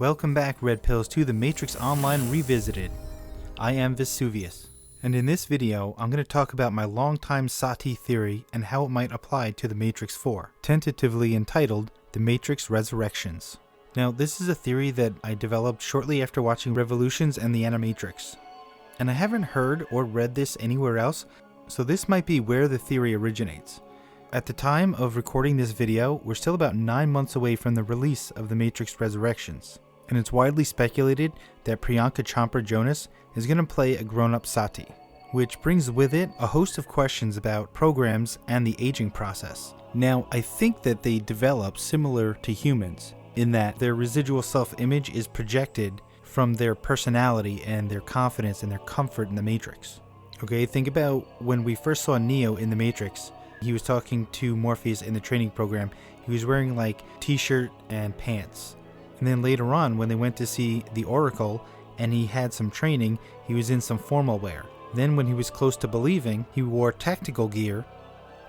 Welcome back, Red Pills, to the Matrix Online Revisited. I am Vesuvius, and in this video, I'm going to talk about my longtime Sati theory and how it might apply to the Matrix 4, tentatively entitled The Matrix Resurrections. Now, this is a theory that I developed shortly after watching Revolutions and the Animatrix, and I haven't heard or read this anywhere else, so this might be where the theory originates. At the time of recording this video, we're still about 9 months away from the release of The Matrix Resurrections, and it's widely speculated that Priyanka Chopra Jonas is going to play a grown-up Sati, which brings with it a host of questions about programs and the aging process. Now, I think that they develop similar to humans, in that their residual self-image is projected from their personality and their confidence and their comfort in the Matrix. Okay, think about when we first saw Neo in the Matrix. He was talking to Morpheus in the training program. He was wearing like t-shirt and pants. And then later on, when they went to see the Oracle and he had some training, he was in some formal wear. Then when he was close to believing, he wore tactical gear.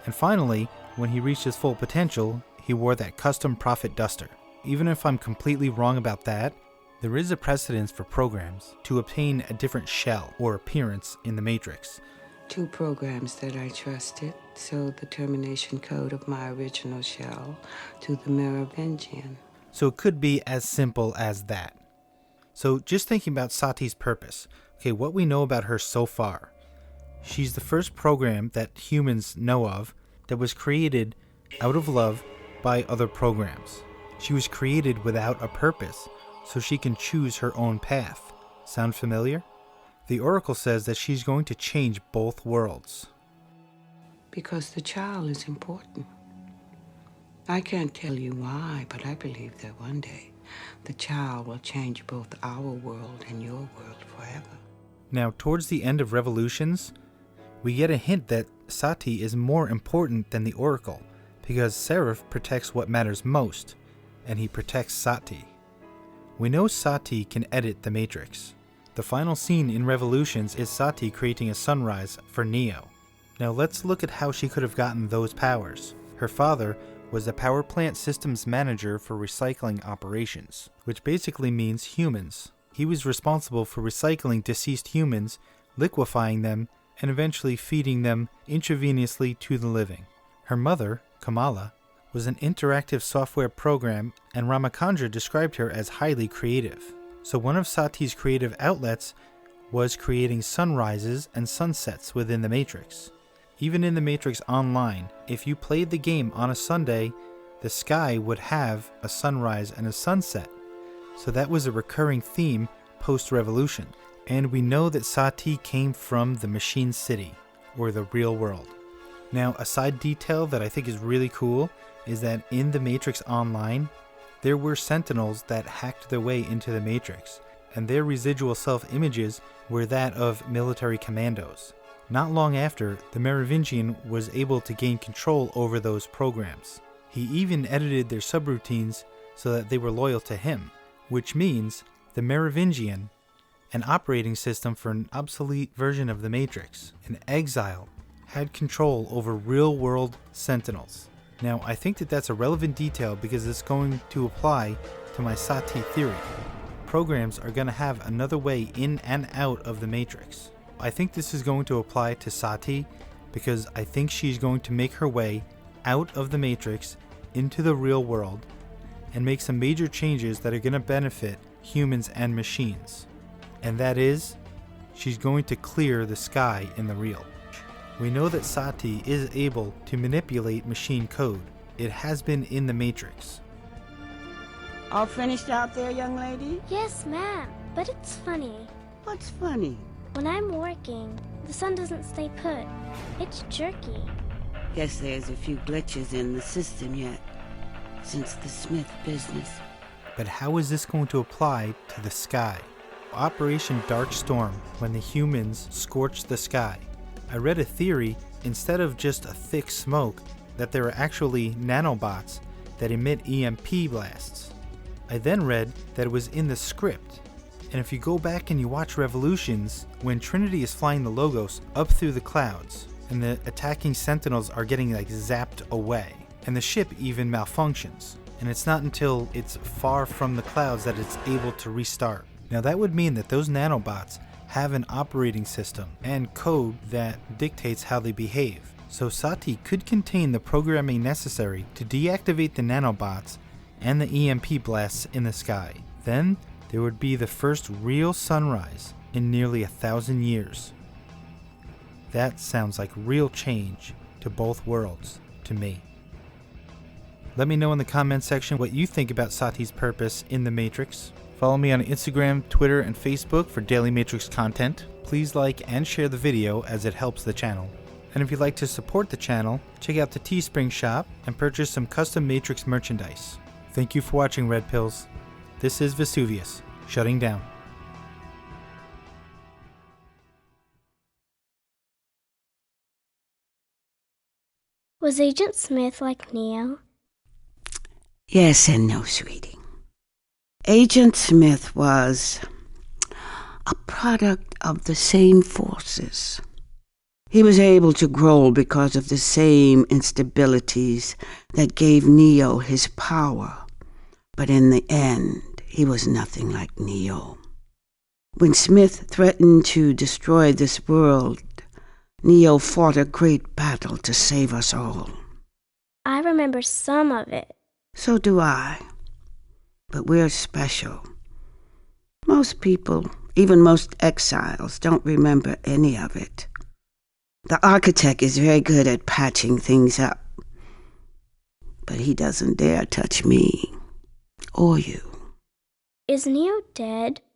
And finally, when he reached his full potential, he wore that custom Prophet duster. Even if I'm completely wrong about that, there is a precedence for programs to obtain a different shell or appearance in the Matrix. 2 programs that I trusted sold the termination code of my original shell to the Merovingian. So it could be as simple as that. So just thinking about Sati's purpose, okay, what we know about her so far. She's the first program that humans know of that was created out of love by other programs. She was created without a purpose, so she can choose her own path. Sound familiar? The Oracle says that she's going to change both worlds. Because the child is important. I can't tell you why, but I believe that one day the child will change both our world and your world forever. Now, towards the end of Revolutions, we get a hint that Sati is more important than the Oracle, because Seraph protects what matters most, and he protects Sati. We know Sati can edit the Matrix. The final scene in Revolutions is Sati creating a sunrise for Neo. Now let's look at how she could have gotten those powers. Her father was the power plant systems manager for recycling operations, which basically means humans. He was responsible for recycling deceased humans, liquefying them, and eventually feeding them intravenously to the living. Her mother, Kamala, was an interactive software program, and Ramachandra described her as highly creative. So one of Sati's creative outlets was creating sunrises and sunsets within the Matrix. Even in the Matrix Online, if you played the game on a Sunday, the sky would have a sunrise and a sunset. So that was a recurring theme post-Revolution. And we know that Sati came from the Machine City, or the real world. Now, a side detail that I think is really cool is that in the Matrix Online, there were Sentinels that hacked their way into the Matrix, and their residual self-images were that of military commandos. Not long after, the Merovingian was able to gain control over those programs. He even edited their subroutines so that they were loyal to him, which means the Merovingian, an operating system for an obsolete version of the Matrix, an exile, had control over real-world Sentinels. Now, I think that that's a relevant detail because it's going to apply to my Sati theory. Programs are going to have another way in and out of the Matrix. I think this is going to apply to Sati because I think she's going to make her way out of the Matrix into the real world and make some major changes that are going to benefit humans and machines. And that is, she's going to clear the sky in the real. We know that Sati is able to manipulate machine code. It has been in the Matrix. All finished out there, young lady? Yes, ma'am, but it's funny. What's funny? When I'm working, the sun doesn't stay put. It's jerky. Guess there's a few glitches in the system yet, since the Smith business. But how is this going to apply to the sky? Operation Dark Storm, when the humans scorched the sky. I read a theory, instead of just a thick smoke, that there are actually nanobots that emit EMP blasts. I then read that it was in the script. And if you go back and you watch Revolutions, when Trinity is flying the Logos up through the clouds, and the attacking Sentinels are getting like zapped away, and the ship even malfunctions, and it's not until it's far from the clouds that it's able to restart. Now that would mean that those nanobots have an operating system and code that dictates how they behave. So Sati could contain the programming necessary to deactivate the nanobots and the EMP blasts in the sky. Then there would be the first real sunrise in nearly 1,000 years. That sounds like real change to both worlds to me. Let me know in the comments section what you think about Sati's purpose in the Matrix. Follow me on Instagram, Twitter, and Facebook for daily Matrix content. Please like and share the video as it helps the channel. And if you'd like to support the channel, check out the Teespring shop and purchase some custom Matrix merchandise. Thank you for watching, Red Pills. This is Vesuvius, shutting down. Was Agent Smith like Neo? Yes and no, sweetie. Agent Smith was a product of the same forces. He was able to grow because of the same instabilities that gave Neo his power. But in the end, he was nothing like Neo. When Smith threatened to destroy this world, Neo fought a great battle to save us all. I remember some of it. So do I. But we're special. Most people, even most exiles, don't remember any of it. The architect is very good at patching things up. But he doesn't dare touch me. Or you. Is Neo dead?